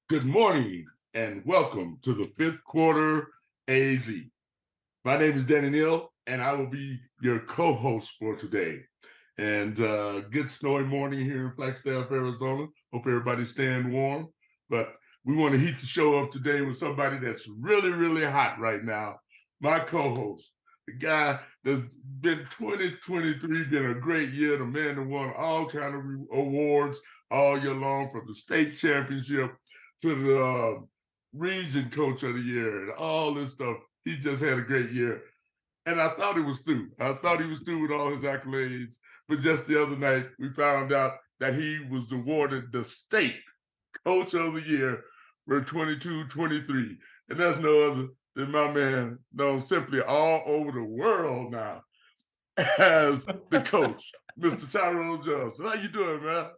Good morning and welcome to the fifth quarter AZ. My name is Danny Neal and I will be your co-host for today. And good snowy morning here in Flagstaff, Arizona. Hope everybody's staying warm. But we want to heat the show up today with somebody that's really, really hot right now. My co-host, the guy that's been 2023, been a great year, the man that won all kind of awards all year long, from the state championship to the region coach of the year and all this stuff. He just had a great year. And I thought he was through. I thought he was through with all his accolades. But just the other night, we found out that he was awarded the state coach of the year for 22-23. And that's no other than my man, known simply all over the world now as the coach, Mr. Tyrone Johnson. How you doing, man?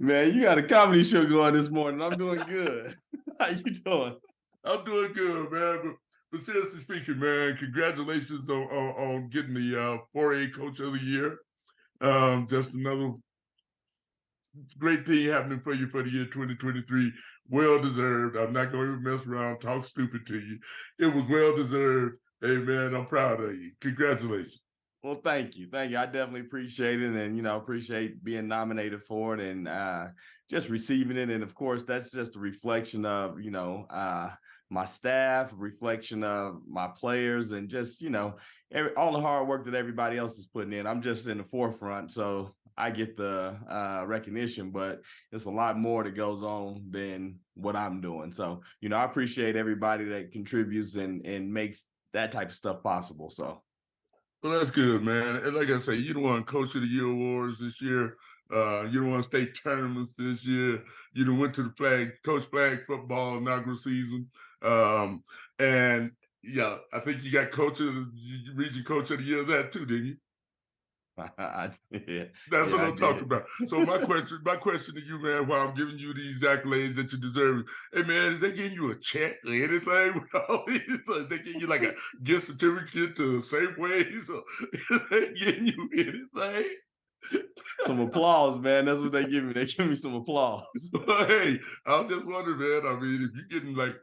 Man, you got a comedy show going this morning. I'm doing good. How you doing? I'm doing good, man. But seriously speaking, man, congratulations on getting the 4A Coach of the Year. Just another great thing happening for you for the year 2023. Well deserved. I'm not going to even mess around, talk stupid to you. It was well deserved. Hey, man, I'm proud of you. Congratulations. Well, thank you. Thank you. I definitely appreciate it, and, appreciate being nominated for it and just receiving it. And, of course, that's just a reflection of, my staff, a reflection of my players, and just, all the hard work that everybody else is putting in. I'm just in the forefront, so I get the recognition, but it's a lot more that goes on than what I'm doing. So, I appreciate everybody that contributes and makes that type of stuff possible. So. Well, that's good, man. And like I say, you don't want Coach of the Year awards this year. You don't want state tournaments this year. You done went to the Coach Flag football inaugural season. And yeah, I think you got region coach of the year of that too, didn't you? That's what I'm talking about. So my question to you, man, while I'm giving you these accolades that you deserve, hey man, is they giving you a check or anything with all these? Is they giving you like a gift certificate to Safeways, or is they giving you anything? Some applause, man. That's what they give me. They give me some applause. Well, hey, I was just wondering, man. I mean, if you're getting like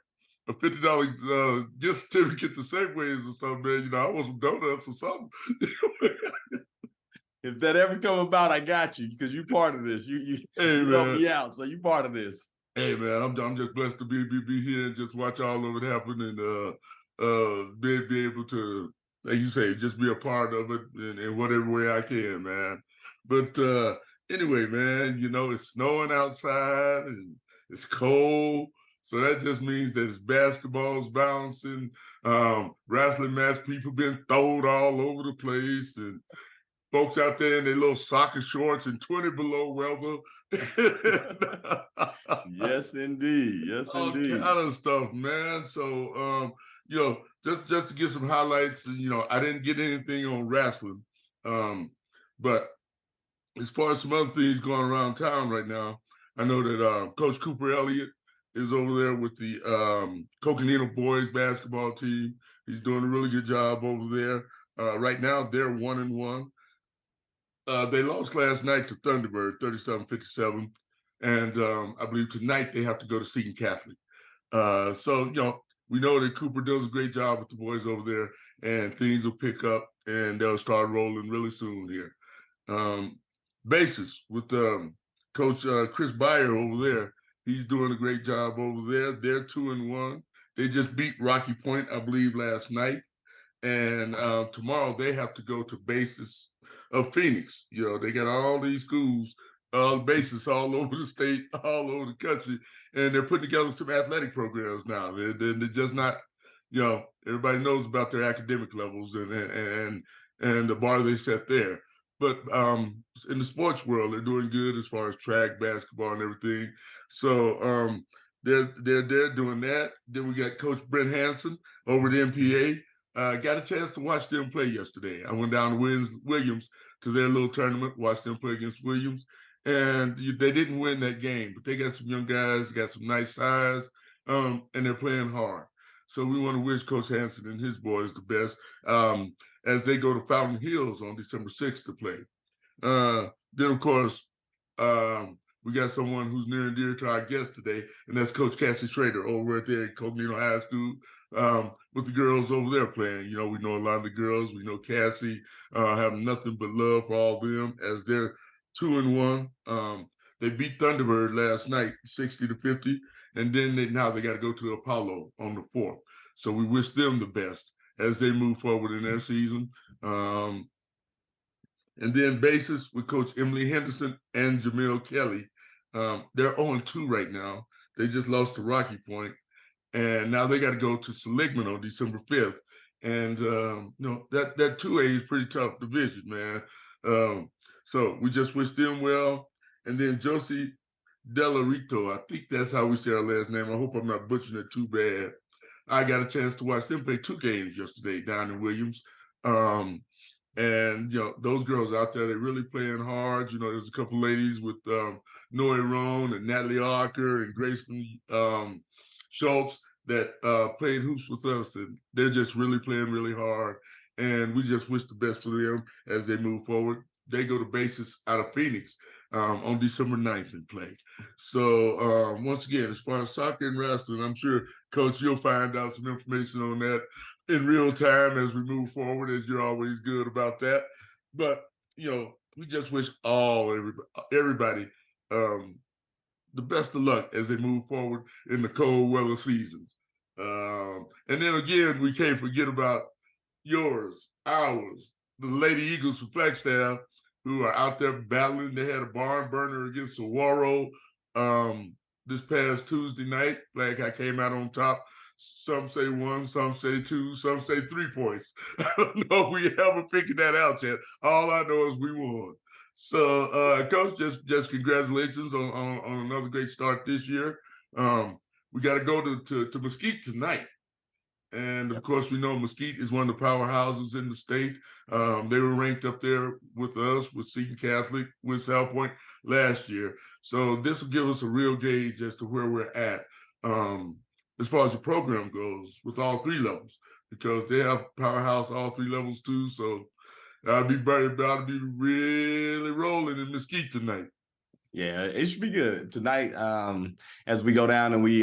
a $50 gift certificate to Safeways or something, man, I want some donuts or something. If that ever come about, I got you, because you part of this. You help me out, so you part of this. Hey man, I'm just blessed to be here and just watch all of it happen, and be able to, like you say, just be a part of it in whatever way I can, man. But anyway, man, it's snowing outside and it's cold. So that just means that it's basketball's bouncing, wrestling match, people being thrown all over the place, and folks out there in their little soccer shorts and 20 below weather. Yes, indeed. Yes, all indeed. kind of stuff, man. So, just to get some highlights, I didn't get anything on wrestling. But as far as some other things going around town right now, I know that Coach Cooper Elliott is over there with the Coconino boys basketball team. He's doing a really good job over there. Right now, they're 1-1. They lost last night to Thunderbird, 37-57. And I believe tonight they have to go to Seton Catholic. So, we know that Cooper does a great job with the boys over there, and things will pick up and they'll start rolling really soon here. Basis with Coach Chris Beyer over there. He's doing a great job over there. They're 2-1. They just beat Rocky Point, I believe, last night. And tomorrow they have to go to Basis of Phoenix. They got all these schools, bases all over the state, all over the country, and they're putting together some athletic programs now. They're just not, everybody knows about their academic levels and the bar they set there. But in the sports world, they're doing good as far as track, basketball, and everything. So they're doing that. Then we got Coach Brent Hansen over the MPA. Got a chance to watch them play yesterday. I went down to Williams to their little tournament, watched them play against Williams, and they didn't win that game, but they got some young guys, got some nice size, and they're playing hard. So we want to wish Coach Hansen and his boys the best as they go to Fountain Hills on December 6th to play. Then, of course, we got someone who's near and dear to our guest today, and that's Coach Cassie Schrader over at the Coconino High School with the girls over there playing. You know, we know a lot of the girls. We know Cassie have nothing but love for all of them as they're 2-1. They beat Thunderbird last night, 60-50, and then now they got to go to Apollo on the 4th. So we wish them the best as they move forward in their season. And then basis with Coach Emily Henderson and Jamil Kelly. They're 0-2 right now. They just lost to Rocky Point, and now they got to go to Seligman on December 5th. And you know, that 2A is pretty tough division, man. So we just wish them well. And then Josie Delarito, I think that's how we say our last name. I hope I'm not butchering it too bad. I got a chance to watch them play 2 games yesterday down in Williams. And, you know, those girls out there, they're really playing hard. You know, there's a couple ladies with Noe Roan and Natalie Arker and Grayson Schultz that played hoops with us. And they're just really playing really hard. And we just wish the best for them as they move forward. They go to bases out of Phoenix on December 9th and play. So once again, as far as soccer and wrestling, I'm sure, Coach, you'll find out some information on that in real time as we move forward, as you're always good about that. But, you know, we just wish everybody the best of luck as they move forward in the cold weather seasons. And then again, we can't forget about yours, ours, the Lady Eagles from Flagstaff, who are out there battling. They had a barn burner against Saguaro this past Tuesday night. Flag High came out on top. Some say 1, some say 2, some say 3 points. I don't know if we haven't figured that out yet. All I know is we won. So, Coach, just congratulations on another great start this year. We got to go to Mesquite tonight. And of course, we know Mesquite is one of the powerhouses in the state. They were ranked up there with us, with Seton Catholic, with South Point last year. So this will give us a real gauge as to where we're at as far as the program goes with all 3 levels, because they have powerhouse all 3 levels too. So I'll be really rolling in Mesquite tonight. Yeah, it should be good tonight. As we go down and we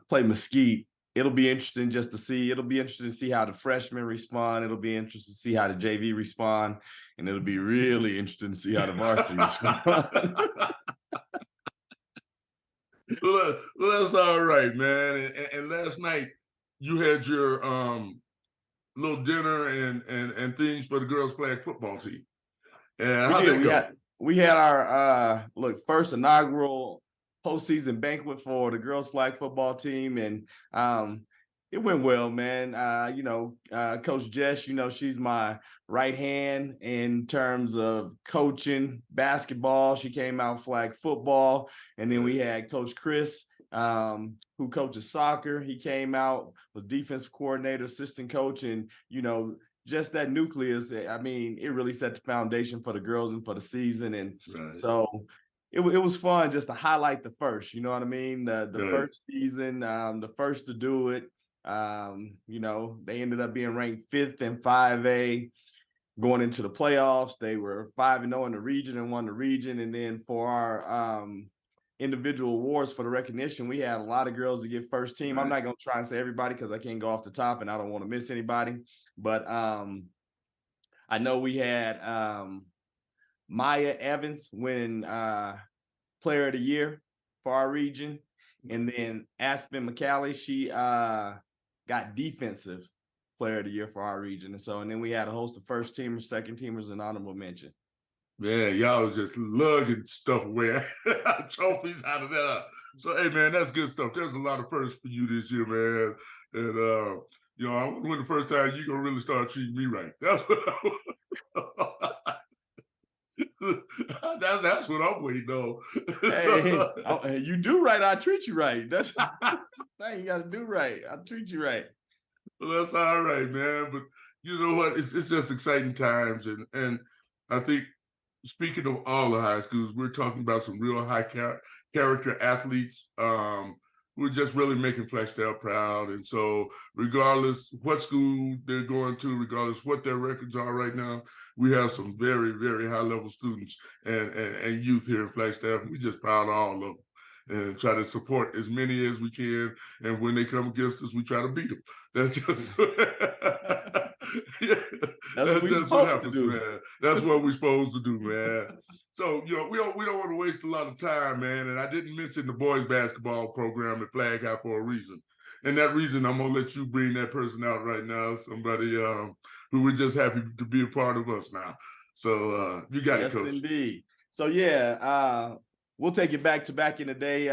play Mesquite, it'll be interesting just to see. It'll be interesting to see how the freshmen respond. It'll be interesting to see how the JV respond, and it'll be really interesting to see how the varsity respond. Well, that's all right, man. And last night you had your little dinner and things for the girls' flag football team. And how'd that go? We had our first inaugural postseason banquet for the girls' flag football team, and it went well, man. Coach Jess, she's my right hand in terms of coaching basketball. She came out flag football, and then we had Coach Chris, who coaches soccer. He came out, was defensive coordinator, assistant coach, and just that nucleus. I mean, it really set the foundation for the girls and for the season, and so. It was fun just to highlight the first, you know what I mean? The first season, the first to do it. They ended up being ranked 5th in 5A going into the playoffs. They were 5-0 in the region and won the region. And then for our individual awards for the recognition, we had a lot of girls to get first team. I'm not going to try and say everybody because I can't go off the top and I don't want to miss anybody. But I know we had Maya Evans winning Player of the Year for our region. And then Aspen McCallie, she got Defensive Player of the Year for our region. And then we had a host of first teamers, second teamers, and honorable mention. Man, y'all was just lugging stuff away, trophies out of that. So, hey, man, that's good stuff. There's a lot of firsts for you this year, man. And, I wonder when the first time you're going to really start treating me right. That's what that's what I'm waiting on. Hey, you do right, I treat you right. That's thing you got to do right. I treat you right. Well, that's all right, man. But you know what? It's just exciting times, and I think speaking of all the high schools, we're talking about some real high character athletes we're just really making Flagstaff proud. And so regardless what school they're going to, regardless what their records are right now, we have some very, very high level students and youth here in Flagstaff. We just proud of all of them and try to support as many as we can. And when they come against us, we try to beat them. That's just yeah, That's what that's we're just what supposed to happens, do. man. That's what we're supposed to do, man. So we don't want to waste a lot of time, man. And I didn't mention the boys basketball program at Flag High for a reason. And that reason, I'm gonna let you bring that person out right now. Somebody who we're just happy to be a part of us now. So you got it, Yes, Coach. indeed. So yeah, we'll take it back in the day.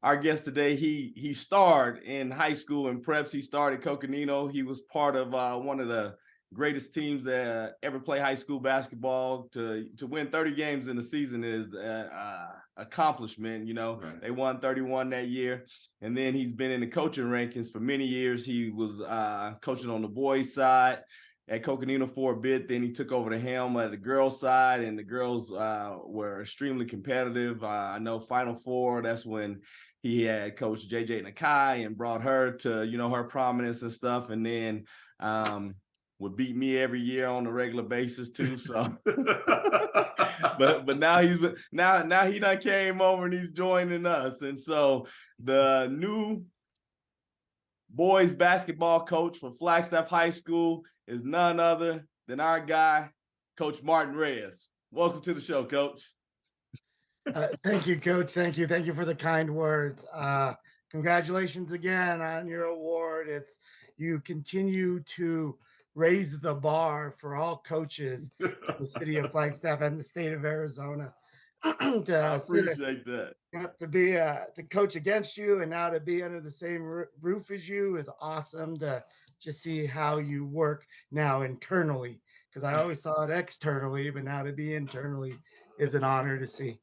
Our guest today, he starred in high school and preps. He started Coconino. He was part of one of the greatest teams that ever play high school basketball. To win 30 games in the season is accomplishment. You know, Right. They won 31 that year. And then he's been in the coaching rankings for many years. He was coaching on the boys' side at Coconino for a bit. Then he took over the helm at the girls' side, and the girls were extremely competitive. I know Final Four, that's when he had Coach JJ Nakai and brought her to, her prominence and stuff. And then would beat me every year on a regular basis too. So but now now he done came over and he's joining us. And so the new boys basketball coach for Flagstaff High School is none other than our guy, Coach Martin Reyes. Welcome to the show, Coach. Thank you, Coach. Thank you. Thank you for the kind words. Congratulations again on your award. You continue to raise the bar for all coaches in the city of Flagstaff and the state of Arizona. I appreciate that. To coach against you and now to be under the same roof as you is awesome to just see how you work now internally, because I always saw it externally, but now to be internally is an honor to see.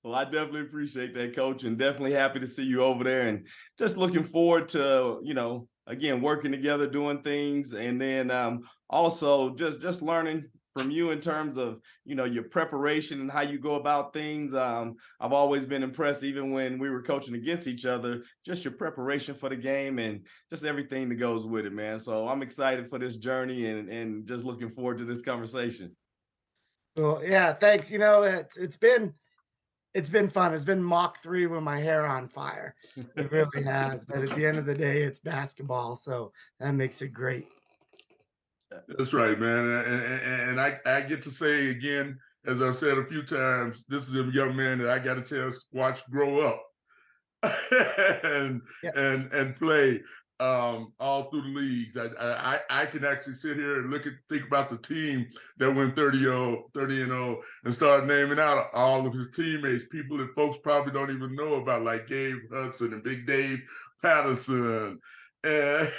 Well, I definitely appreciate that, Coach, and definitely happy to see you over there, and just looking forward to, again, working together, doing things, and then also just learning from you in terms of, your preparation and how you go about things. I've always been impressed, even when we were coaching against each other, just your preparation for the game and just everything that goes with it, man. So I'm excited for this journey and just looking forward to this conversation. Well, yeah, thanks. It's been fun. It's been Mach 3 with my hair on fire. It really has. But at the end of the day, it's basketball, so that makes it great. That's right, man. And I get to say again, as I've said a few times, this is a young man that I got a chance to watch grow up and Yes. and play all through the leagues. I can actually sit here and think about the team that went 30-0 and start naming out all of his teammates, people that folks probably don't even know about, like Gabe Hudson and Big Dave Patterson. And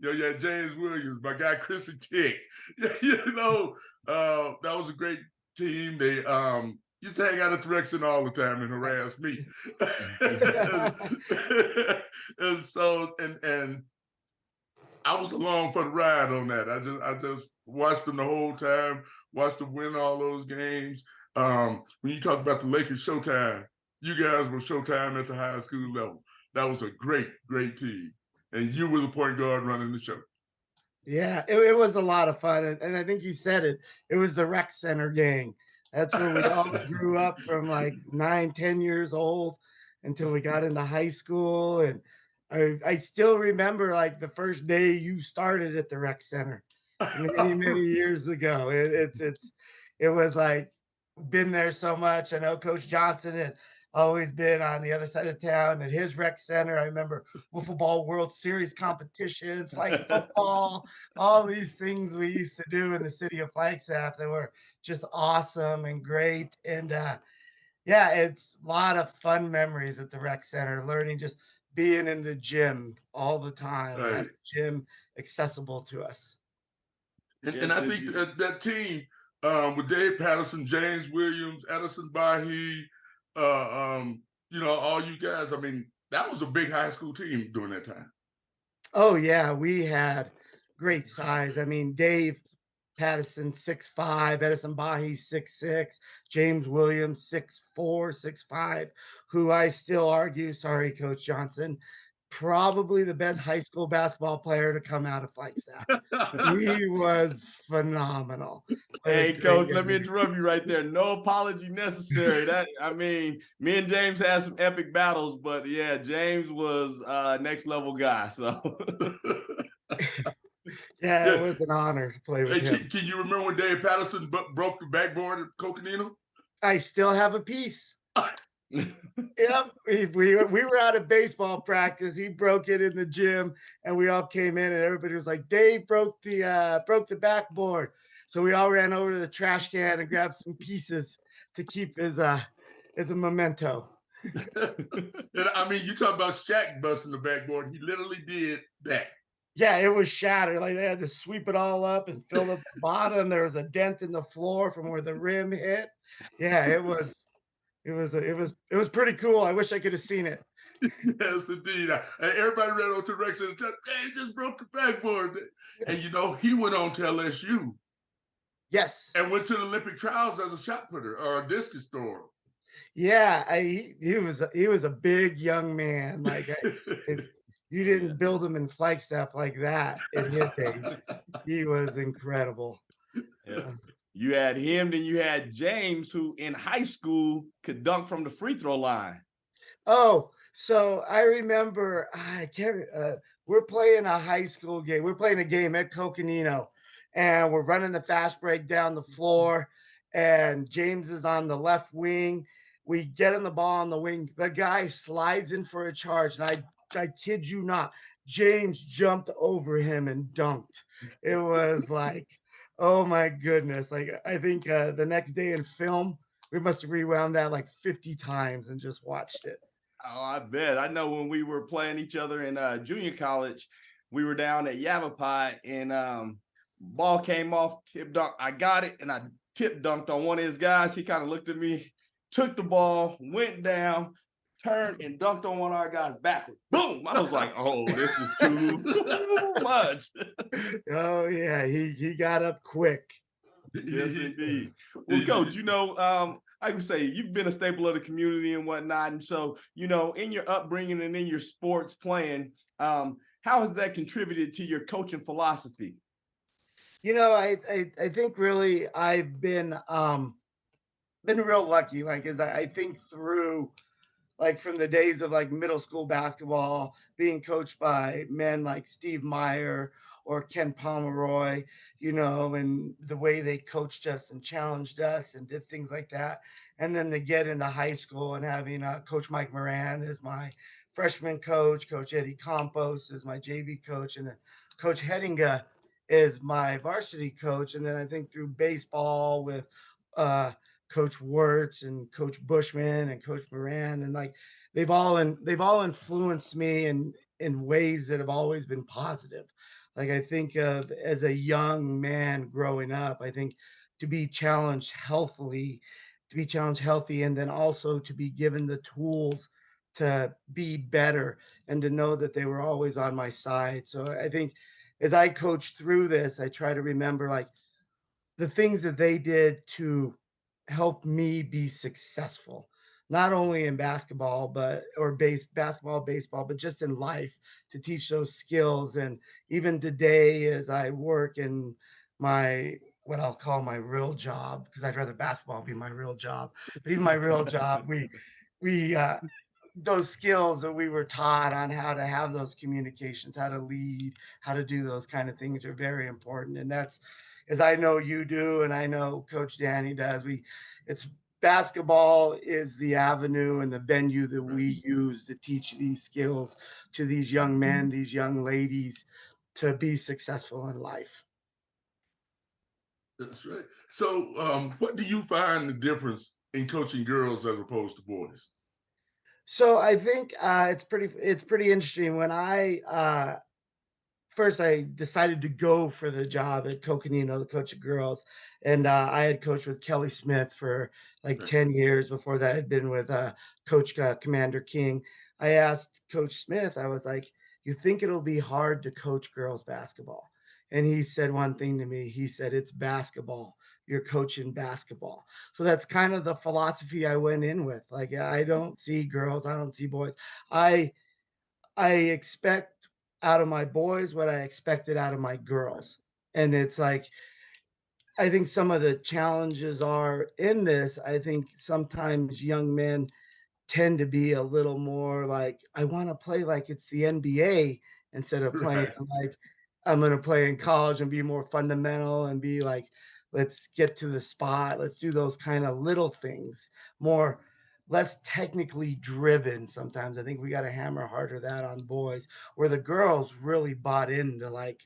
yeah, James Williams, my guy Chrissy Tick. That was a great team. They used to hang out at the rec center all the time and harass me. and so and I was along for the ride on that. I just watched them the whole time, watched them win all those games. When you talk about the Lakers Showtime, you guys were Showtime at the high school level. That was a great, great team. And you were the point guard running the show. Yeah, it was a lot of fun. And I think you said it. It was the rec center gang. That's where we all grew up from, like 9, 10 years old until we got into high school. And I still remember like the first day you started at the rec center many, many years ago. It was like been there so much. I know Coach Johnson had always been on the other side of town at his rec center. I remember wiffle ball World Series competitions, flag football, all these things we used to do in the city of Flagstaff that were just awesome and great. And yeah, it's a lot of fun memories at the rec center, learning, just being in the gym all the time, Right. had a gym accessible to us. And I think that team with Dave Patterson, James Williams, Edison Bahi, all you guys, I mean, that was a big high school team during that time. Oh yeah, we had great size. I mean, Dave Patterson 6'5", Edison Bahi 6'6", James Williams 6'4", 6'5", who I still argue, sorry, Coach Johnson, probably the best high school basketball player to come out of Flagstaff. He was phenomenal. What a Hey, great Coach, young let me man. interrupt you right there. No apology necessary. Me and James had some epic battles, but yeah, James was next level guy. So Yeah, it Yeah. was an honor to play with Hey, him. can you remember when Dave Patterson broke the backboard at Coconino? I still have a piece. Yep, we were out of baseball practice. He broke it in the gym, and we all came in, and everybody was like, "Dave broke the backboard." So we all ran over to the trash can and grabbed some pieces to keep as a memento. And I mean, you talk about Shaq busting the backboard. He literally did that. Yeah, it was shattered. Like they had to sweep it all up and fill up the bottom. There was a dent in the floor from where the rim hit. Yeah, it was pretty cool. I wish I could have seen it. Yes, indeed. And everybody ran on to Rex and said, "Hey, he just broke the backboard." And you know, he went on to LSU Yes. and went to the Olympic trials as a shot putter or a discus thrower. Yeah, he was a big young man. Like you yeah. didn't build him in Flagstaff like that at his age. He was incredible. Yeah. Uh, You had him, then you had James, who in high school could dunk from the free throw line. Oh, so I remember I can't. We're playing a high school game. We're playing a game at Coconino, and we're running the fast break down the floor. And James is on the left wing. We get him the ball on the wing. The guy slides in for a charge, and I kid you not, James jumped over him and dunked. It was like, oh my goodness! Like I think the next day in film, we must have rewound that like 50 times and just watched it. Oh, I bet. I know when we were playing each other in junior college, we were down at Yavapai and ball came off, tip dunk. I got it and I tip dunked on one of his guys. He kind of looked at me, took the ball, went down, turned and dunked on one of our guys backwards. Boom. I was like, oh, this is too much. Oh yeah, he got up quick. Yes, indeed. Well, Coach, I would say you've been a staple of the community and whatnot. And so, in your upbringing and in your sports playing, how has that contributed to your coaching philosophy? I think really I've been real lucky. Like as I think through like from the days of like middle school basketball, being coached by men like Steve Meyer or Ken Pomeroy, and the way they coached us and challenged us and did things like that. And then to get into high school and having Coach Mike Moran as my freshman coach, Coach Eddie Campos is my JV coach, and then Coach Hettinga is my varsity coach. And then I think through baseball with uh, Coach Wirtz and Coach Bushman and Coach Moran, and like they've all influenced me in ways that have always been positive. Like I think of as a young man growing up, I think to be challenged healthily, to be challenged healthy, and then also to be given the tools to be better and to know that they were always on my side. So I think as I coach through this, I try to remember like the things that they did to help me be successful, not only in basketball, but or basketball, baseball, but just in life to teach those skills. And even today, as I work in my what I'll call my real job, because I'd rather basketball be my real job, but even my real job, we those skills that we were taught on how to have those communications, how to lead, how to do those kind of things are very important. And that's as I know you do, and I know Coach Danny does. It's basketball is the avenue and the venue that we use to teach these skills to these young men, these young ladies to be successful in life. That's right. So, what do you find the difference in coaching girls as opposed to boys? So I think it's pretty interesting. When I first I decided to go for the job at Coconino, the coach of girls, and I had coached with Kelly Smith for like Right. 10 years. Before that, I'd been with Coach Commander King. I asked Coach Smith, I was like, "You think it'll be hard to coach girls basketball?" And he said one thing to me. He said, "It's basketball. You're coaching basketball." So that's kind of the philosophy I went in with. Like, I don't see girls, I don't see boys. I I expect out of my boys what I expected out of my girls. And it's like, I think some of the challenges are in this. I think sometimes young men tend to be a little more like, I want to play like it's the NBA instead of playing Right. like I'm going to play in college and be more fundamental and be like, let's get to the spot. Let's do those kind of little things, more less technically driven sometimes. I think we got to hammer harder that on boys, where the girls really bought into like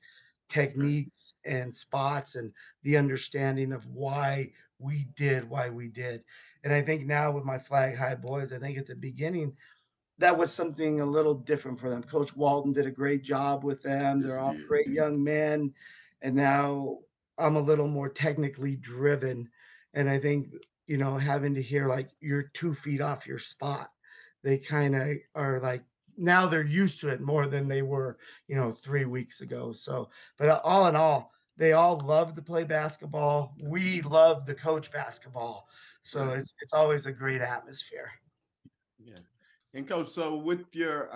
Okay. techniques and spots and the understanding of why we did. And I think now with my flag high boys, I think at the beginning, that was something a little different for them. Coach Walton did a great job with them. Yes, They're he all did. great young men. And now I'm a little more technically driven. And I think, having to hear like you're 2 feet off your spot, they kind of are like, now they're used to it more than they were, 3 weeks ago. So, but all in all, they all love to play basketball. We love to coach basketball. So Right. it's always a great atmosphere. Yeah. And coach, so with your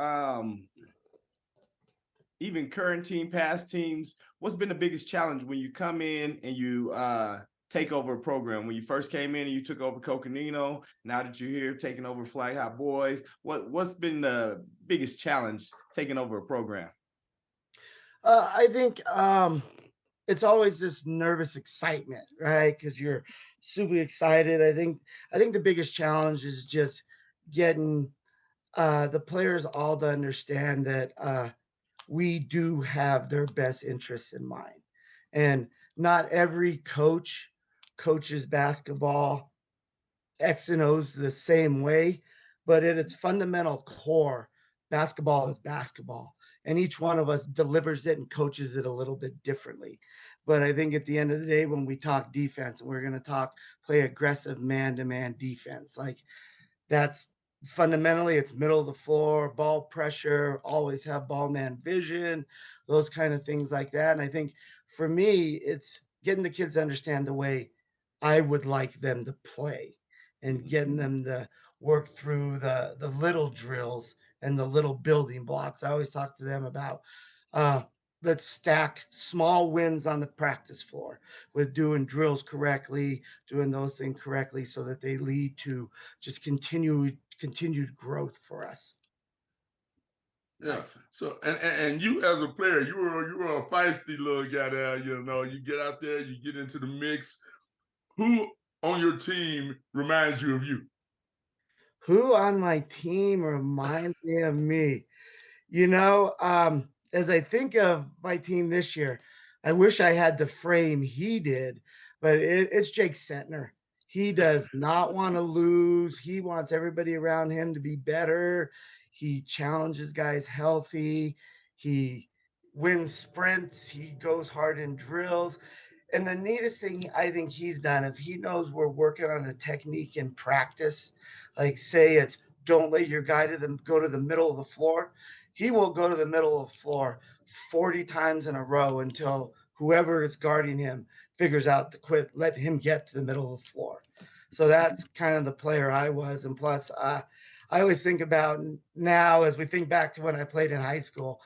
even current team, past teams, what's been the biggest challenge when you come in and you take over a program? When you first came in and you took over Coconino, now that you're here taking over Flag High Boys, what's been the biggest challenge taking over a program? I think it's always this nervous excitement, right? Because you're super excited. I think the biggest challenge is just getting the players all to understand that we do have their best interests in mind, and not every coach coaches basketball X and O's the same way, but at its fundamental core, basketball is basketball. And each one of us delivers it and coaches it a little bit differently. But I think at the end of the day, when we talk defense and we're going to play aggressive man to man defense, like that's fundamentally it's middle of the floor, ball pressure, always have ball man vision, those kind of things like that. And I think for me, it's getting the kids to understand the way I would like them to play and getting them to work through the little drills and the little building blocks. I always talk to them about uh let's stack small wins on the practice floor with doing drills correctly, doing those things correctly so that they lead to just continued growth for us. Yeah. Nice. So and you as a player, you were a feisty little guy there. You get out there, you get into the mix. Who on your team reminds you of you? Who on my team reminds me of me? As I think of my team this year, I wish I had the frame he did, but it's Jake Sentner. He does not want to lose. He wants everybody around him to be better. He challenges guys healthy. He wins sprints. He goes hard in drills. And the neatest thing I think he's done, if he knows we're working on a technique in practice, like say it's don't let your guy go to the middle of the floor, he will go to the middle of the floor 40 times in a row until whoever is guarding him figures out to quit, let him get to the middle of the floor. So that's kind of the player I was. And plus, I always think about now as we think back to when I played in high school.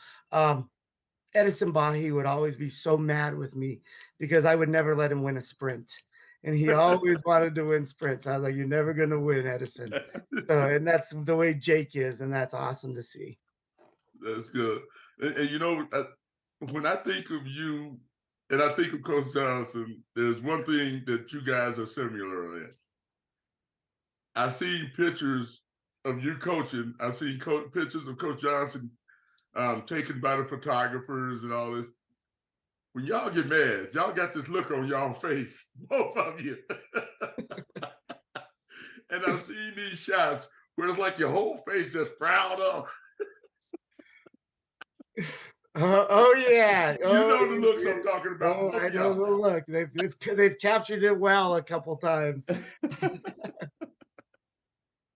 Edison Bahi would always be so mad with me because I would never let him win a sprint. And he always wanted to win sprints. I was like, you're never going to win, Edison. So, and that's the way Jake is. And that's awesome to see. That's good. When I think of you and I think of Coach Johnson, there's one thing that you guys are similar in. I've seen pictures of you coaching. I've seen pictures of Coach Johnson taken by the photographers and all this. When y'all get mad, y'all got this look on y'all face, both of you. And I've seen these shots where it's like your whole face just proud up. Oh yeah. You know the looks I'm talking about. Oh, Both I of know y'all. the look. They've captured it well a couple times.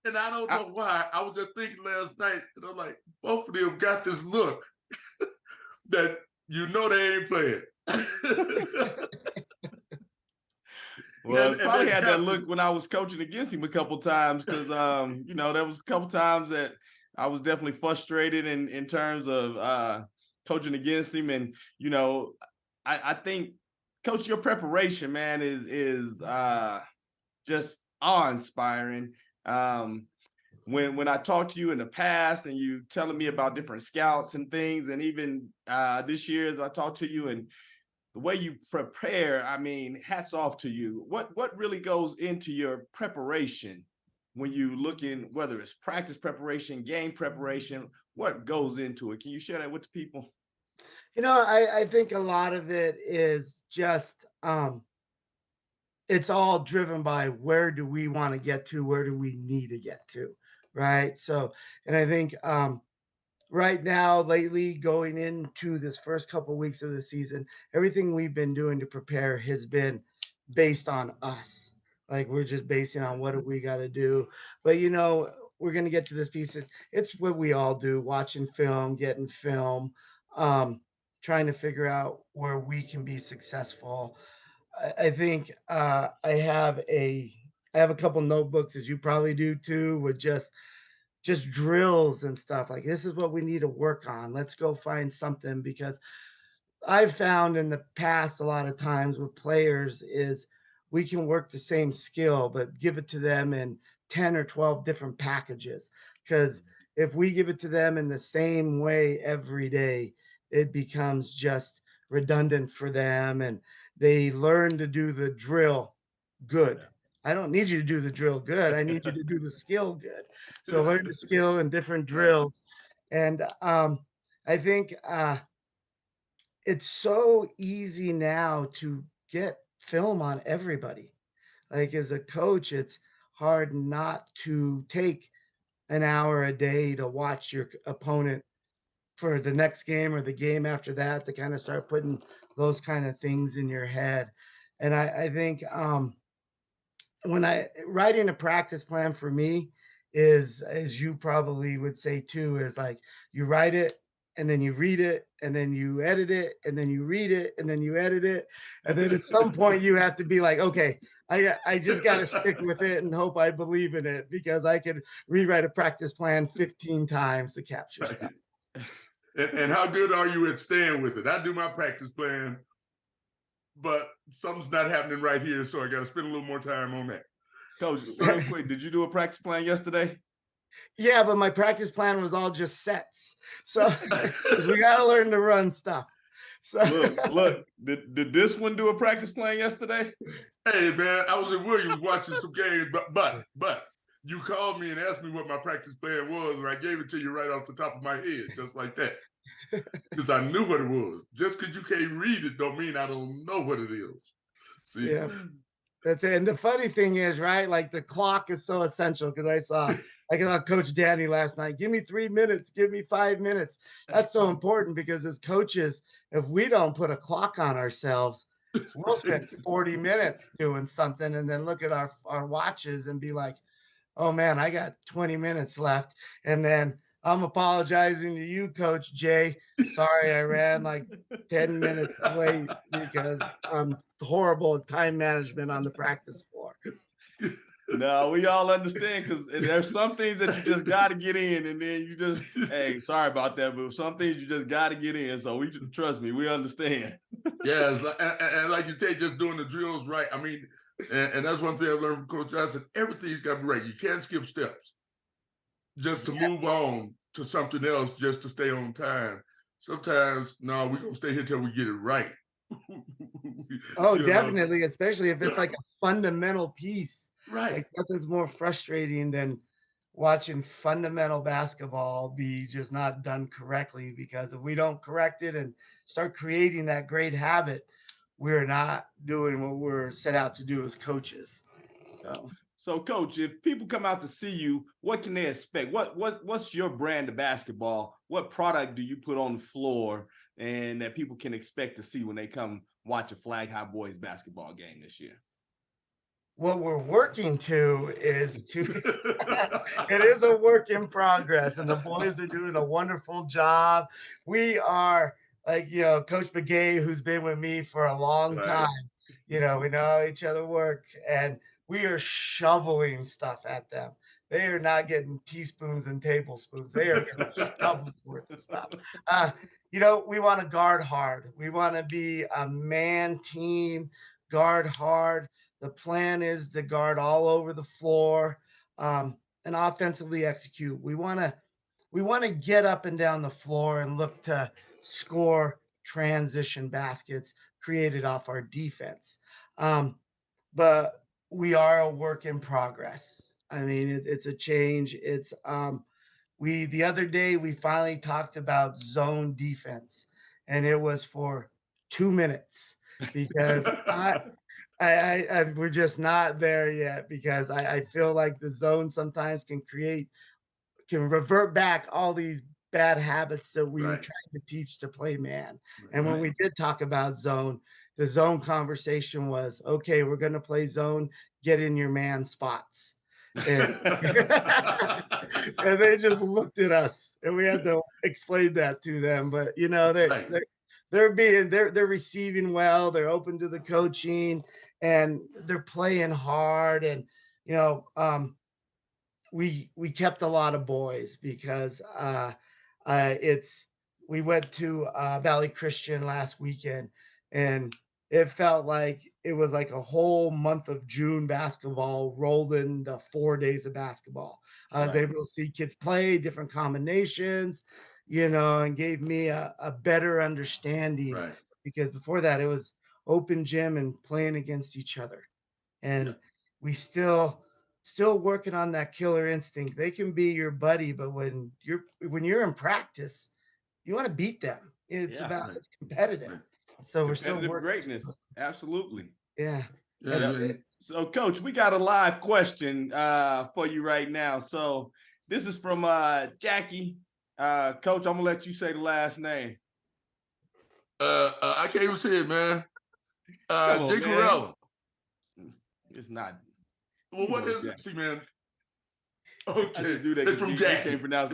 And I don't I, know why. I was just thinking last night, and I'm like, both of them got this look that they ain't playing. Well, probably had that captain, look when I was coaching against him a couple times because there was a couple times that I was definitely frustrated in terms of coaching against him. And I think, Coach, your preparation, man, is just awe-inspiring. When I talked to you in the past and you telling me about different scouts and things, and even this year as I talked to you and the way you prepare, I mean, hats off to you. What really goes into your preparation when you look in, whether it's practice preparation, game preparation, what goes into it? Can you share that with the people? I think a lot of it is just it's all driven by where do we want to get to, where do we need to get to, right? So, and I think right now, lately, going into this first couple weeks of the season, everything we've been doing to prepare has been based on us. Like we're just basing on what do we got to do. But we're gonna get to this piece. It's what we all do: watching film, getting film, trying to figure out where we can be successful. I think I have a couple notebooks, as you probably do too, with just drills and stuff. Like, this is what we need to work on. Let's go find something, because I've found in the past a lot of times with players is we can work the same skill, but give it to them in 10 or 12 different packages. Because if we give it to them in the same way every day, it becomes just redundant for them, and they learn to do the drill good. I don't need you to do the drill good. I need you to do the skill good. So learn the skill in different drills. And I think it's so easy now to get film on everybody. Like, as a coach, it's hard not to take an hour a day to watch your opponent for the next game or the game after that, to kind of start putting those kind of things in your head. And I think when I writing a practice plan for me is, as you probably would say too, is like you write it and then you read it and then you edit it and then you read it and then you edit it, and then at some point you have to be like, okay, I just got to stick with it and hope I believe in it, because I could rewrite a practice plan 15 times to capture stuff. And how good are you at staying with it? I do my practice plan, but something's not happening right here, so I got to spend a little more time on that. Coach, real quick, did you do a practice plan yesterday? Yeah, but my practice plan was all just sets. So we got to learn to run stuff. So look, did this one do a practice plan yesterday? Hey man, I was in Williams watching some games, but you called me and asked me what my practice plan was, and I gave it to you right off the top of my head, just like that. Because I knew what it was. Just because you can't read it don't mean I don't know what it is. See? Yeah, that's it. And the funny thing is, right, like the clock is so essential, because I saw Coach Danny last night. Give me 3 minutes, give me 5 minutes. That's so important, because as coaches, if we don't put a clock on ourselves, we'll spend 40 minutes doing something and then look at our watches and be like, oh man, I got 20 minutes left. And then I'm apologizing to you, Coach Jay. Sorry, I ran like 10 minutes late because I'm horrible at time management on the practice floor. No, we all understand, because there's some things that you just got to get in, and then you just, hey, sorry about that, but some things you just got to get in. So we trust me, we understand. Yeah, and like you say, just doing the drills right. I mean, and that's one thing I've learned from Coach Johnson. Everything's got to be right. You can't skip steps just to move on to something else, just to stay on time. Sometimes, no, we're going to stay here till we get it right. Oh, definitely, especially if it's like a fundamental piece. Right. Like, nothing's more frustrating than watching fundamental basketball be just not done correctly, because if we don't correct it and start creating that great habit, we're not doing what we're set out to do as coaches. So, Coach, if people come out to see you, what can they expect? What's your brand of basketball? What product do you put on the floor, and that people can expect to see when they come watch a Flag High Boys basketball game this year? What we're working to is it is a work in progress, and the boys are doing a wonderful job. We are like, Coach Begay, who's been with me for a long Right. time, we know how each other works, and we are shoveling stuff at them. They are not getting teaspoons and tablespoons. They are getting shovels worth of stuff. Uh, we want to guard hard. We want to be a man team, guard hard. The plan is to guard all over the floor, and offensively execute. We want to get up and down the floor and look to score transition baskets created off our defense. Um, but we are a work in progress. I mean, it's a change. It's we the other day we finally talked about zone defense, and it was for 2 minutes because we're just not there yet because I feel like the zone sometimes can revert back all these bad habits that we were Right. trying to teach to play man. And when Right. we did talk about zone, the zone conversation was, okay, we're going to play zone, get in your man spots. And, and they just looked at us and we had to explain that to them. But Right. they're receiving well, they're open to the coaching and they're playing hard. And you know, we kept a lot of boys because it's we went to Valley Christian last weekend, and it felt like it was like a whole month of June basketball rolled into 4 days of basketball. I was Right. able to see kids play different combinations, and gave me a better understanding Right. because before that it was open gym and playing against each other, Yeah. and we still working on that killer instinct. They can be your buddy, but when you're in practice, you want to beat them. Yeah. Right. It's competitive. Right. So we're still Competitive working. greatness. Absolutely. Yeah. Yeah. That's and- it. So, Coach, we got a live question for you right now. So this is from Jackie. Coach, I'm gonna let you say the last name. I can't even see it, man. Come on, Jay man. Corella. It's not. Well, what know is Jack. it? See, man. I Okay. just do that It's 'cause from he Jackie. can't pronounce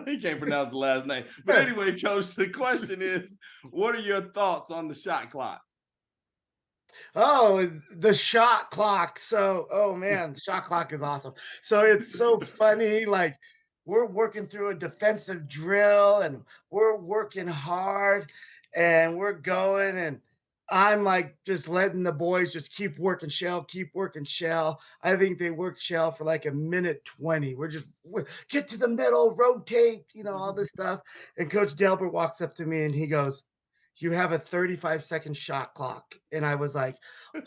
he can't pronounce the last name. But anyway, Coach, the question is, what are your thoughts on the shot clock? Oh, the shot clock. So, oh man, the shot clock is awesome. So it's so funny. Like we're working through a defensive drill and we're working hard and we're going and I'm like just letting the boys just keep working shell, keep working shell. I think they worked shell for like a minute 20. Get to the middle, rotate, all this stuff. And Coach Delbert walks up to me and he goes, you have a 35-second shot clock. And I was like,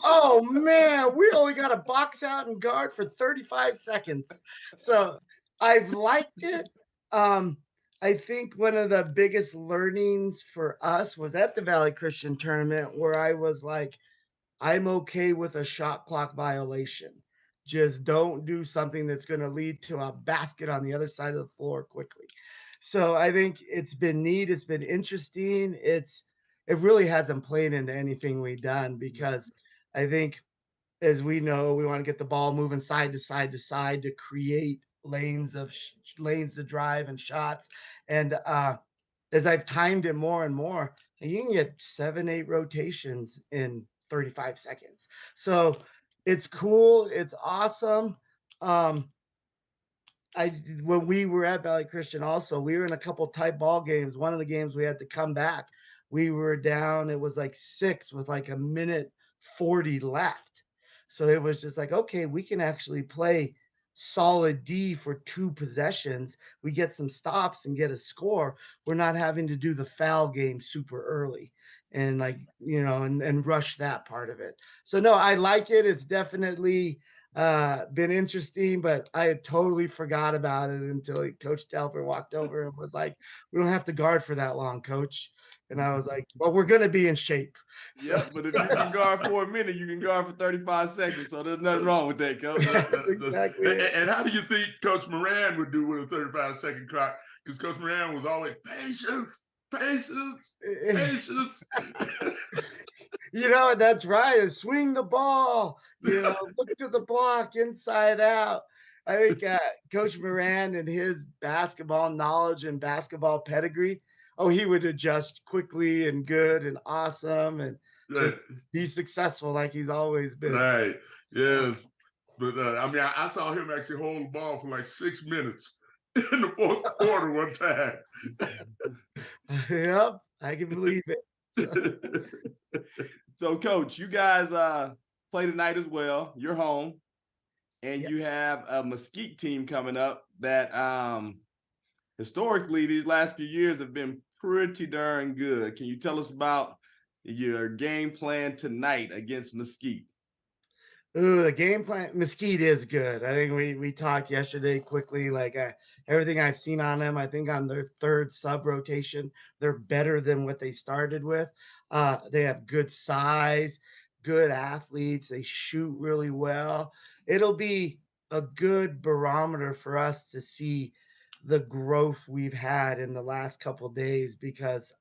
oh man, we only got to box out and guard for 35 seconds. So I've liked it. Um, I think one of the biggest learnings for us was at the Valley Christian tournament where I was like, I'm okay with a shot clock violation. Just don't do something that's going to lead to a basket on the other side of the floor quickly. So I think it's been neat. It's been interesting. It really hasn't played into anything we've done because I think, as we know, we want to get the ball moving side to side to side to create lanes to drive and shots. And as I've timed it more and more, you can get 7, 8 rotations in 35 seconds. So it's cool. It's awesome. Um, when we were at Valley Christian also, we were in a couple tight ball games. One of the games we had to come back. We were down, it was like 6 with like a minute 40 left. So it was just like, okay, we can actually play solid D for 2 possessions. We get some stops and get a score. We're not having to do the foul game super early and and rush that part of it. So no, I like it. It's definitely been interesting, but I had totally forgot about it until Coach Delper walked over and was like, we don't have to guard for that long, coach. And I was like, well, we're going to be in shape. So, Yep, but if you can guard for a minute, you can guard for 35 seconds. So there's nothing wrong with that, Coach. That's exactly it. And how do you think Coach Moran would do with a 35-second clock? Because Coach Moran was always patience. That's right. Swing the ball, look to the block inside out. I think Coach Moran and his basketball knowledge and basketball pedigree. oh, he would adjust quickly and good and awesome and just Right. be successful like he's always been. Right. Yes. But I mean, I saw him actually hold the ball for like 6 minutes in the fourth quarter one time. Yep, I can believe it. So, Coach, you guys play tonight as well. You're home, and you have a Mesquite team coming up that historically these last few years have been pretty darn good. Can you tell us about your game plan tonight against Mesquite? Ooh, the game plan. Mesquite is good. I think we talked yesterday quickly. Like everything I've seen on them, I think on their third sub rotation, they're better than what they started with. They have good size, good athletes. They shoot really well. It'll be a good barometer for us to see the growth we've had in the last couple days because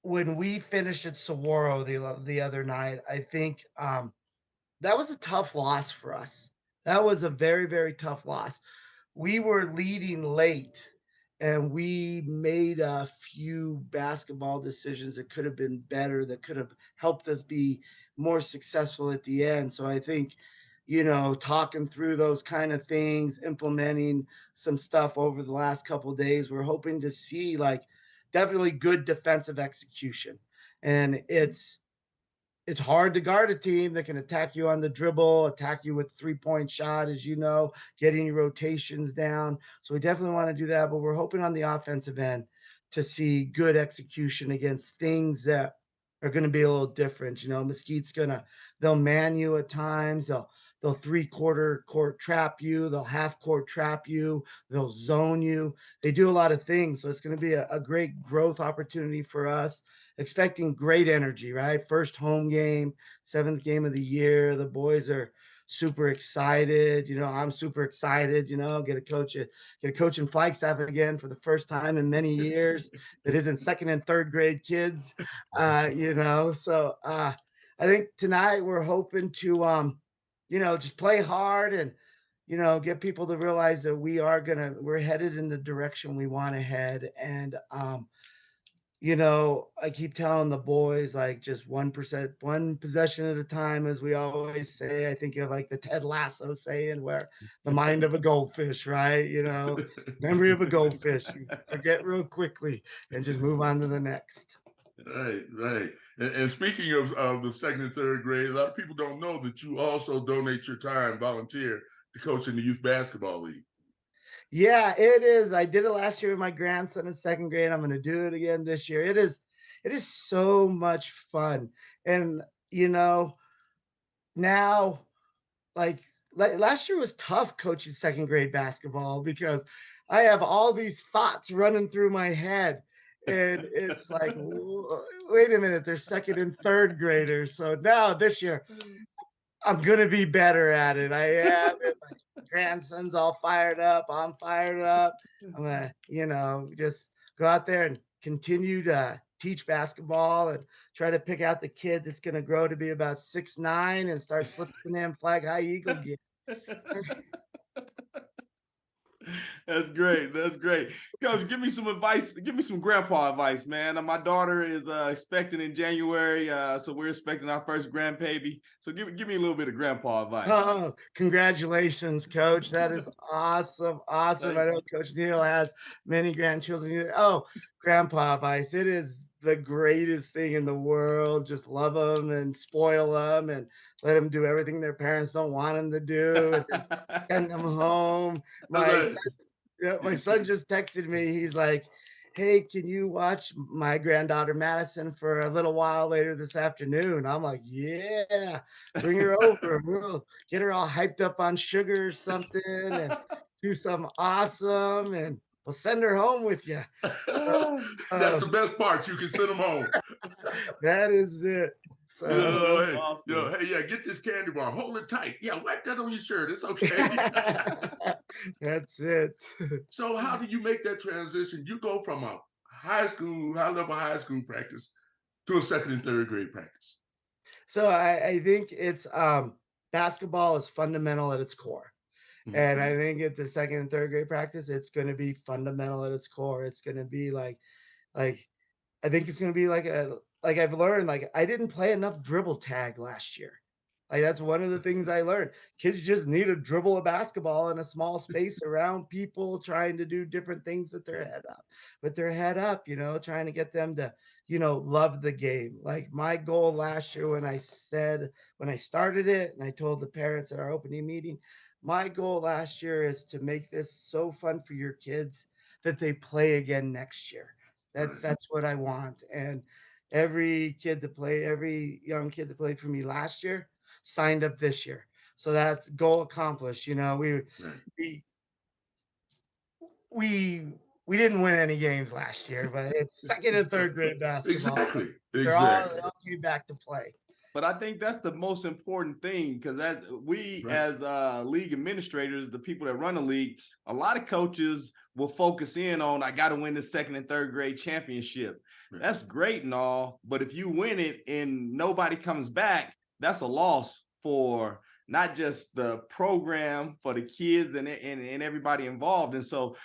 when we finished at Saguaro the other night, I think that was a tough loss for us. That was a very, very tough loss. We were leading late and we made a few basketball decisions that could have been better, that could have helped us be more successful at the end. So I think, talking through those kind of things, implementing some stuff over the last couple of days, we're hoping to see like definitely good defensive execution. And it's hard to guard a team that can attack you on the dribble, attack you with 3-point shot, as you know, getting your rotations down. So we definitely want to do that, but we're hoping on the offensive end to see good execution against things that are going to be a little different. Mesquite's they'll man you at times. They'll 3/4 court trap you. They'll half court trap you. They'll zone you. They do a lot of things. So it's going to be a great growth opportunity for us. Expecting great energy, right? First home game, 7th game of the year. The boys are super excited. I'm super excited, get a coach in Flagstaff again for the first time in many years that isn't second and third grade kids. So I think tonight we're hoping to just play hard and get people to realize that we're headed in the direction we want to head. And I keep telling the boys, like, just 1%, one possession at a time, as we always say. I think you're like the Ted Lasso saying, where the mind of a goldfish, right? Memory of a goldfish. You forget real quickly and just move on to the next. Right, right. And speaking of the second and third grade, a lot of people don't know that you also donate your time, volunteer to coach in the youth basketball league. Yeah, it is. I did it last year with my grandson in second grade. I'm going to do it again this year. It is so much fun. And, now, like, last year was tough coaching second grade basketball because I have all these thoughts running through my head. And it's like, wait a minute, they're second and third graders. So now this year, I'm gonna be better at it. I am. And my grandson's all fired up. I'm fired up. I'm gonna, just go out there and continue to teach basketball and try to pick out the kid that's gonna grow to be about 6'9" and start slipping in flag high eagle gear. That's great. That's great. Coach, give me some advice. Give me some grandpa advice, man. My daughter is expecting in January. So we're expecting our first grandbaby. So give me a little bit of grandpa advice. Oh, congratulations, Coach. That is awesome. Awesome. I know Coach Neal has many grandchildren. Oh, grandpa advice. It is the greatest thing in the world. Just love them and spoil them and let them do everything their parents don't want them to do and then send them home. My son just texted me. He's like, hey, can you watch my granddaughter Madison for a little while later this afternoon? I'm like, yeah, bring her over. We'll get her all hyped up on sugar or something and do something awesome. And we'll send her home with you. That's the best part. You can send them home. That is it. So, hey, yeah, get this candy bar. Hold it tight. Yeah, wipe that on your shirt. It's okay. that's it. So how do you make that transition? You go from a high level high school practice to a second and third grade practice. So I think it's basketball is fundamental at its core. And I think at the second and third grade practice, it's going to be fundamental at its core. It's going to be like I think it's going to be like I've learned, like I didn't play enough dribble tag last year. Like that's one of the things I learned. Kids just need to dribble a basketball in a small space around people, trying to do different things with their head up, trying to get them to, love the game. Like my goal last year when I started it and I told the parents at our opening meeting, my goal last year is to make this so fun for your kids that they play again next year. That's what I want. And every young kid that played for me last year signed up this year. So that's goal accomplished. We we we didn't win any games last year, but it's second and third grade basketball. Exactly. They all came back to play. But I think that's the most important thing, because as league administrators, the people that run the league, a lot of coaches will focus in on, I got to win the second and third grade championship. Right. That's great and all, but if you win it and nobody comes back, that's a loss for not just the program, for the kids and everybody involved. And so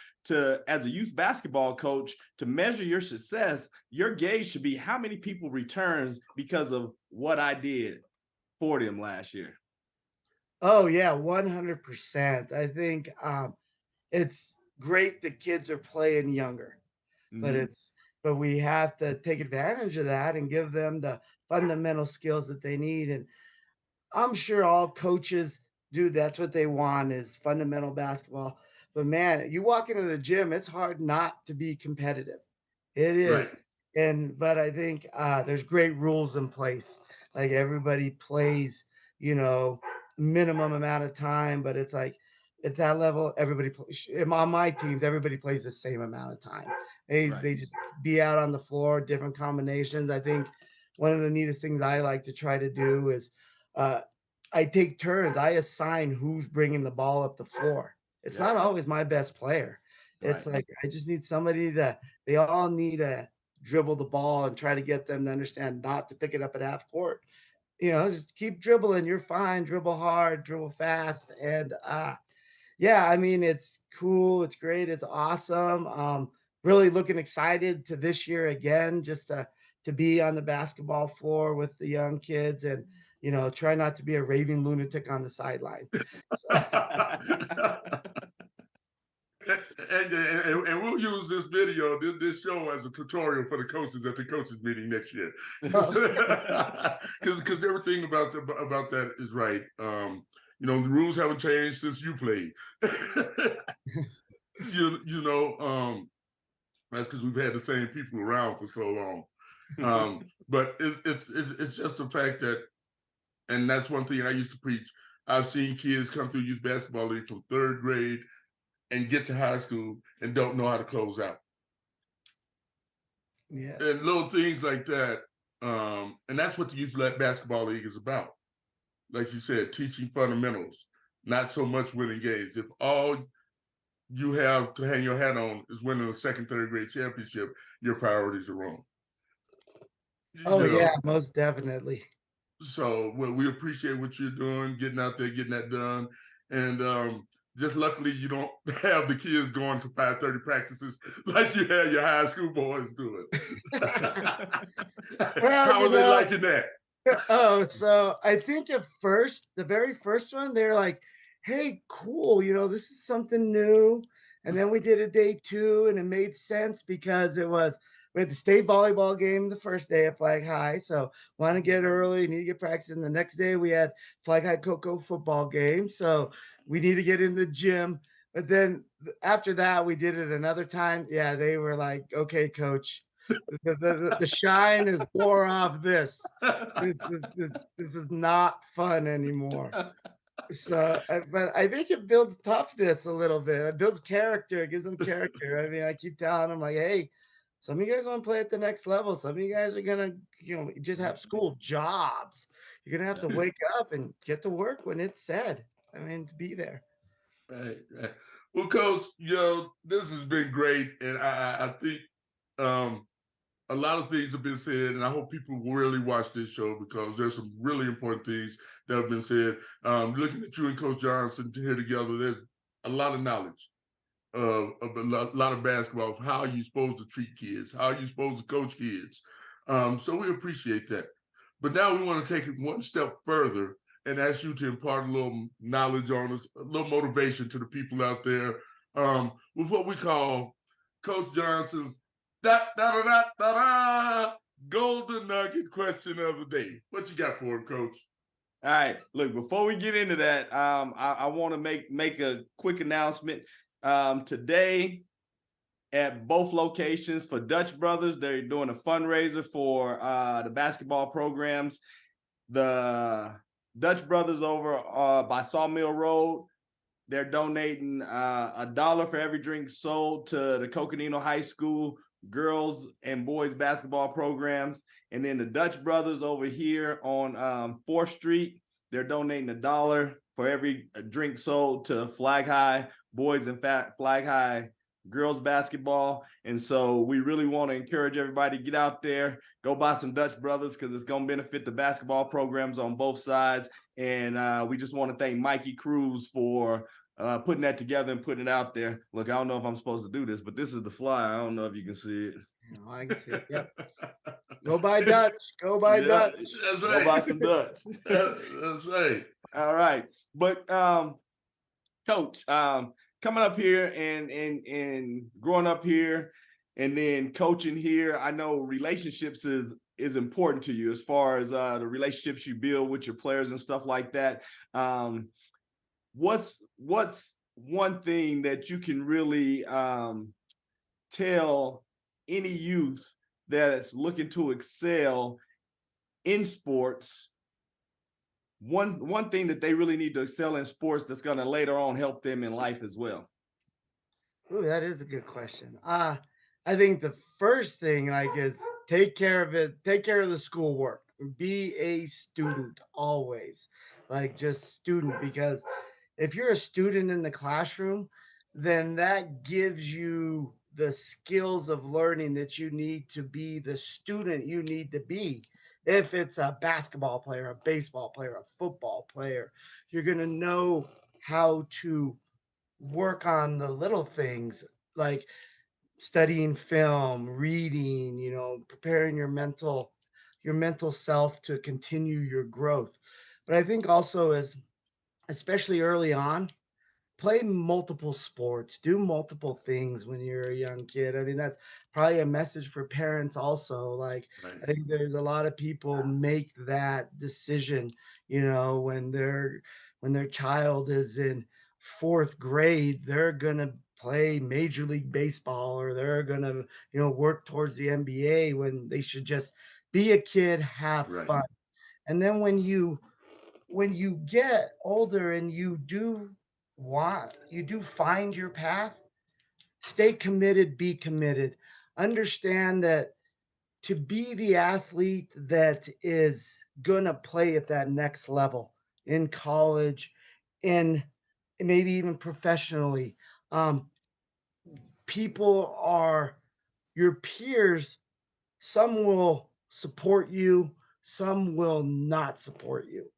as a youth basketball coach, to measure your success, your gauge should be how many people returns because of what I did for them last year. Oh yeah, 100%. I think it's great that kids are playing younger, but we have to take advantage of that and give them the fundamental skills that they need. And I'm sure all coaches do. That's what they want, is fundamental basketball. But man, you walk into the gym, it's hard not to be competitive. It is. Right. But I think there's great rules in place. Like everybody plays, minimum amount of time, but it's like at that level, everybody on my teams, everybody plays the same amount of time. They just be out on the floor, different combinations. I think one of the neatest things I like to try to do is I take turns. I assign who's bringing the ball up the floor. It's not always my best player. It's like I just need somebody they all need to dribble the ball and try to get them to understand not to pick it up at half court. Just keep dribbling. You're fine. Dribble hard, dribble fast. And I mean, it's cool. It's great. It's awesome. Really looking excited to this year again, just to be on the basketball floor with the young kids and, try not to be a raving lunatic on the sideline. And we'll use this video, this show, as a tutorial for the coaches at the coaches meeting next year, because everything about that is right. The rules haven't changed since you played. That's because we've had the same people around for so long. But it's just the fact that, and that's one thing I used to preach. I've seen kids come through youth basketball league from third grade and get to high school and don't know how to close out. Yeah. And little things like that. And that's what the youth basketball league is about. Like you said, teaching fundamentals, not so much winning games. If all you have to hang your hat on is winning a second, third grade championship, your priorities are wrong. Yeah, most definitely. So we appreciate what you're doing, getting out there, getting that done. And just luckily you don't have the kids going to 5:30 practices like you had your high school boys doing. How are they liking that? Oh, so I think at first, the very first one, they're like, hey, cool, this is something new. And then we did a day 2 and it made sense because we had the state volleyball game the first day at Flag High. So want to get early, need to get practicing. The next day we had Flag High Cocoa football game. So we need to get in the gym. But then after that, we did it another time. Yeah, they were like, okay, coach, the shine is wore off this. This is not fun anymore. So, but I think it builds toughness a little bit. It builds character. It gives them character. I mean, I keep telling them like, hey, some of you guys want to play at the next level. Some of you guys are going to, just have school jobs. You're going to have to wake up and get to work when it's said. I mean, to be there. Right. Well, Coach, this has been great. And I think a lot of things have been said, and I hope people will really watch this show because there's some really important things that have been said. Looking at you and Coach Johnson here together, there's a lot of knowledge of a lot of basketball, of how you're supposed to treat kids, how you're supposed to coach kids. So we appreciate that. But now we want to take it one step further and ask you to impart a little knowledge on us, a little motivation to the people out there with what we call Coach Johnson's golden nugget question of the day. What you got for him, Coach? All right, look, before we get into that, I want to make a quick announcement. Today at both locations for Dutch Brothers, they're doing a fundraiser for the basketball programs. The Dutch Brothers over by Sawmill Road, they're donating $1 for every drink sold to the Coconino High School girls and boys basketball programs. And then the Dutch Brothers over here on 4th Street, they're donating $1 for every drink sold to Flag High boys and Flag High girls basketball. And so we really want to encourage everybody to get out there, go buy some Dutch Brothers because it's going to benefit the basketball programs on both sides. And we just want to thank Mikey Cruz for putting that together and putting it out there. Look, I don't know if I'm supposed to do this, but this is the flyer. I don't know if you can see it. No, I can see it. Yep. Go buy Dutch. Go buy Dutch. That's right. Go buy some Dutch. That's right. All right. But Coach, coming up here and growing up here and then coaching here, I know relationships is important to you as far as the relationships you build with your players and stuff like that. What's one thing that you can really tell any youth that is looking to excel in sports? One thing that they really need to excel in sports that's going to later on help them in life as well. Ooh, that is a good question. I think the first thing is take care of it. Take care of the schoolwork. Be a student always, just student, because if you're a student in the classroom, then that gives you the skills of learning that you need to be the student you need to be. If it's a basketball player, a baseball player, a football player, you're going to know how to work on the little things like studying film, reading, preparing your mental self to continue your growth. But I think also especially early on, play multiple sports, do multiple things when you're a young kid. I mean, that's probably a message for parents also. Right. I think there's a lot of people make that decision, when their child is in 4th grade, they're going to play Major League Baseball or they're going to, work towards the NBA when they should just be a kid, have fun. And then when you get older and you do find your path, stay committed, be committed. Understand that to be the athlete that is gonna play at that next level in college, in maybe even professionally, people are your peers. Some will support you, some will not support you.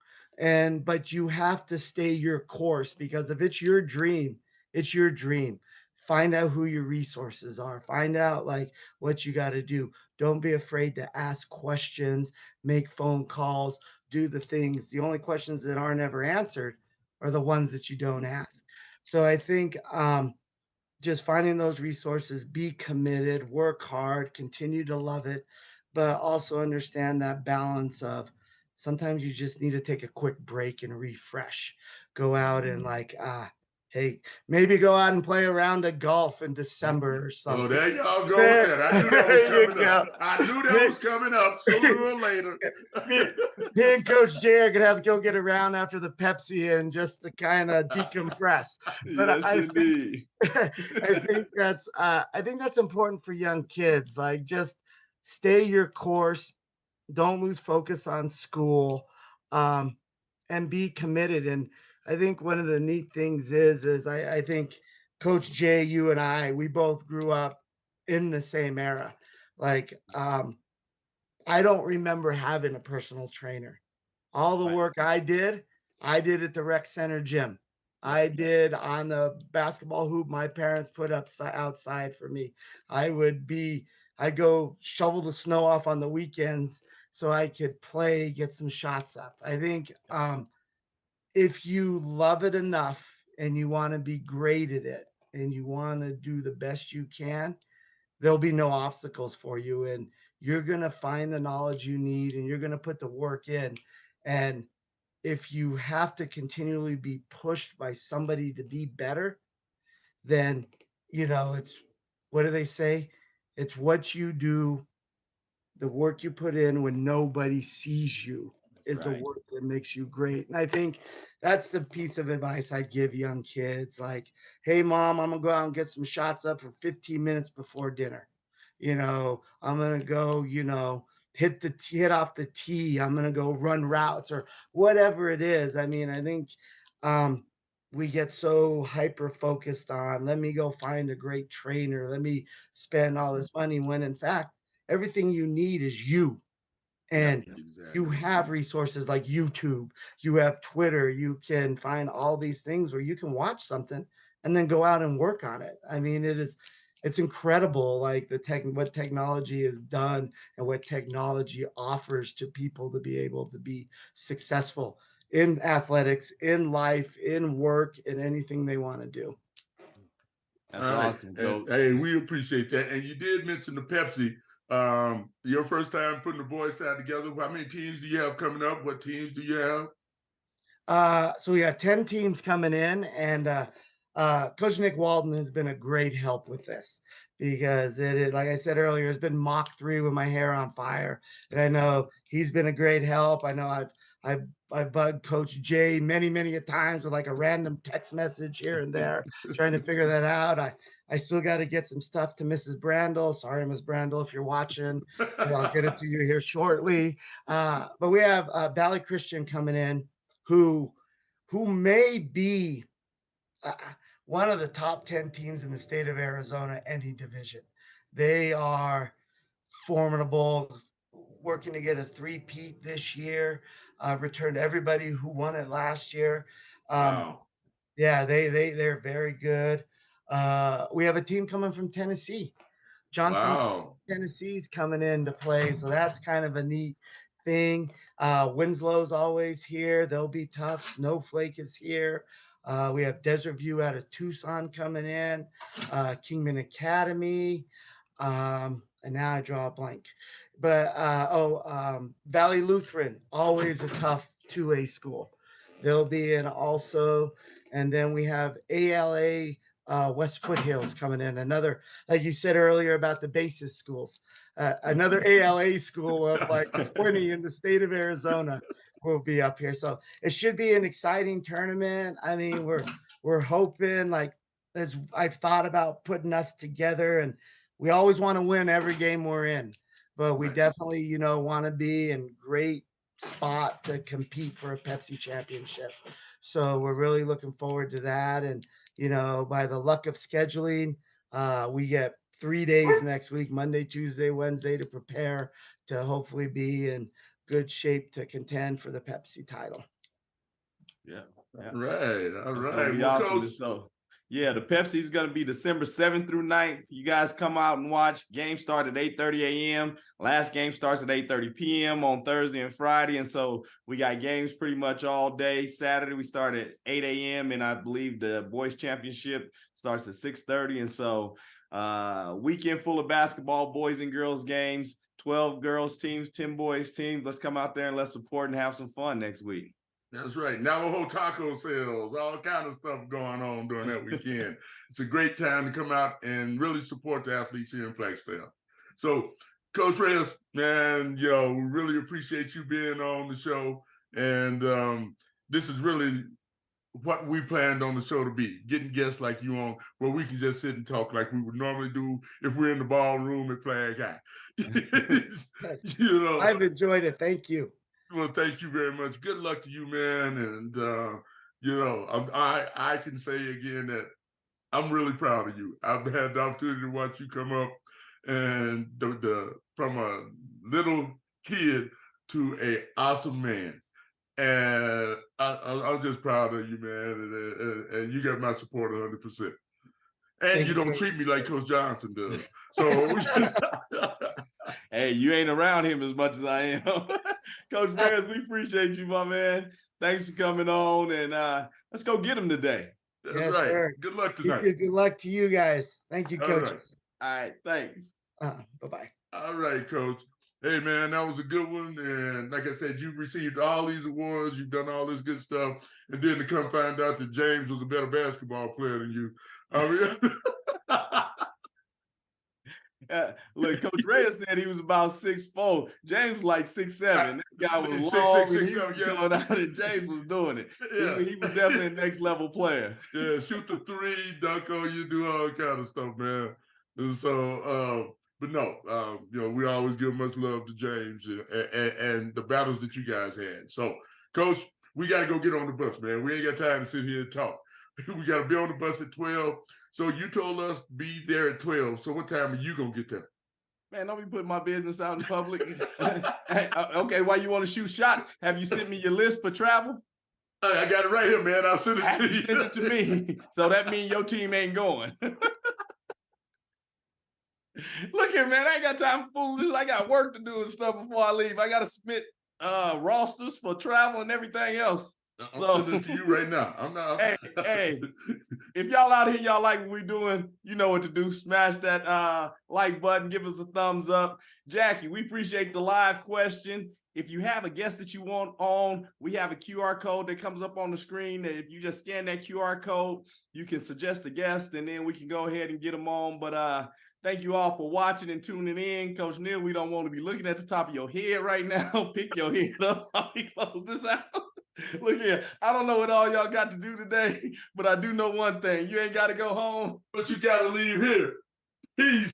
But you have to stay your course, because if it's your dream, it's your dream. Find out who your resources are. Find out what you got to do. Don't be afraid to ask questions, make phone calls, do the things. The only questions that aren't ever answered are the ones that you don't ask. So I think just finding those resources, be committed, work hard, continue to love it, but also understand that balance of sometimes you just need to take a quick break and refresh. Go out and hey, maybe go out and play a round of golf in December or something. Oh, there y'all go with that. I knew that was coming up. I knew that was coming up sooner or later. Me and Coach Jay are gonna have to go get a round after the Pepsi and just to kind of decompress. But yes, indeed. I think that's important for young kids. Just stay your course, don't lose focus on school, and be committed. And I think one of the neat things is I think Coach Jay, you and we both grew up in the same era. Like, I don't remember having a personal trainer. All the Right. work I did at the rec center gym. I did on the basketball hoop my parents put up outside for me. I'd go shovel the snow off on the weekends so I could play, get some shots up. I think if you love it enough and you want to be great at it and you want to do the best you can, there'll be no obstacles for you. And you're going to find the knowledge you need and you're going to put the work in. And if you have to continually be pushed by somebody to be better, then, it's what do they say? It's what you do, the work you put in when nobody sees you is the Right. work that makes you great. And I think that's the piece of advice I give young kids. Like, hey, mom, I'm gonna go out and get some shots up for 15 minutes before dinner. I'm gonna go, hit off the tee. I'm gonna go run routes or whatever it is. I mean, I think um, we get so hyper focused on let me go find a great trainer, let me spend all this money when in fact everything you need is you. Yeah, And you exactly. have resources like YouTube, you have Twitter, you can find all these things where you can watch something and then go out and work on it. I mean, it's incredible like what technology has done and what technology offers to people to be able to be successful in athletics, in life, in work, in anything they want to do. That's All right. awesome, And Coach. hey, we appreciate that. And you did mention the Pepsi. Your first time putting the boys side together. How many teams do you have coming up? What teams do you have? So we got 10 teams coming in, and Coach Nick Walden has been a great help with this because it is, like I said earlier, it's been Mach 3 with my hair on fire. And I know he's been a great help. I know I've bugged Coach Jay many, many a times with like a random text message here and there, trying to figure that out. I still got to get some stuff to Mrs. Brandel. Sorry, Miss Brandel, if you're watching, I'll get it to you here shortly. But we have Valley Christian coming in who may be uh, one of the top 10 teams in the state of Arizona, any division. They are formidable, working to get a three-peat this year, returned everybody who won it last year. Wow. Yeah, they're very good. We have a team coming from Tennessee. Johnson, Wow. Tennessee's coming in to play, so that's kind of a neat thing. Winslow's always here. They'll be tough. Snowflake is here. We have Desert View out of Tucson coming in. Kingman Academy. And now I draw a blank. But Valley Lutheran, always a tough 2A school. They'll be in also. And then we have ALA West Foothills coming in. Another, like you said earlier about the basis schools, another ALA school of like 20 in the state of Arizona will be up here. So it should be an exciting tournament. I mean, we're hoping like as I've thought about putting us together, and we always want to win every game we're in, but we Right. definitely, want to be in great spot to compete for a Pepsi championship. So we're really looking forward to that. And, by the luck of scheduling, we get 3 days next week, Monday, Tuesday, Wednesday, to prepare to hopefully be in good shape to contend for the Pepsi title. Yeah. All right. All That's gonna right. be Well, awesome. Coach. So yeah, the Pepsi is gonna be December 7th through 9th. You guys come out and watch. Game start at 8:30 a.m. Last game starts at 8:30 p.m. on Thursday and Friday. And so we got games pretty much all day. Saturday, we start at 8 a.m. And I believe the boys championship starts at 6:30. And so weekend full of basketball, boys and girls games, 12 girls teams, 10 boys teams. Let's come out there and let's support and have some fun next week. That's right. Navajo taco sales, all kind of stuff going on during that weekend. It's a great time to come out and really support the athletes here in Flagstaff. So, Coach Reyes, man, we really appreciate you being on the show. And this is really what we planned on the show to be, getting guests like you on where we can just sit and talk like we would normally do if we're in the ballroom at Flag High. I've enjoyed it. Thank you. Well, thank you very much. Good luck to you, man. And I can say again that I'm really proud of you. I've had the opportunity to watch you come up, and from a little kid to a awesome man. And I'm just proud of you, man. And you got my support 100%. And you don't treat me like Coach Johnson does. So, hey, you ain't around him as much as I am. Coach Reyes, we appreciate you, my man. Thanks for coming on, and let's go get him today. That's yes, right. Sir. Good luck tonight. Good luck to you guys. Thank you, coaches. All right, thanks. Bye-bye. All right, Coach. Hey, man, that was a good one. And like I said, you received all these awards. You've done all this good stuff. And then to come find out that James was a better basketball player than you. I mean, look, Coach Reyes said he was about 6'4". James like 6'7". That guy was 6'6", long, 6'6", and he was going out, and James was doing it. Yeah. He was definitely a next level player. Yeah, shoot the three, dunk on you, do all kind of stuff, man. And so, but no, you know, we always give much love to James and the battles that you guys had. So, Coach, we got to go get on the bus, man. We ain't got time to sit here and talk. We got to be on the bus at 12. So you told us be there at 12. So what time are you going to get there? Man, don't be putting my business out in public. Hey, okay, why you want to shoot shots? Have you sent me your list for travel? I got it right here, man. I'll send it to you. Send it to me. So that means your team ain't going. Look here, man. I ain't got time for foolishness. I got work to do and stuff before I leave. I got to submit rosters for travel and everything else. I'm sending it to you right now. I'm not. Hey, if y'all out here, y'all like what we're doing, you know what to do. Smash that like button. Give us a thumbs up. Jackie, we appreciate the live question. If you have a guest that you want on, we have a QR code that comes up on the screen. If you just scan that QR code, you can suggest a guest, and then we can go ahead and get them on. But thank you all for watching and tuning in. Coach Neal, we don't want to be looking at the top of your head right now. Pick your head up while we close this out. Look here, I don't know what all y'all got to do today, but I do know one thing. You ain't got to go home, but you got to leave here. Peace.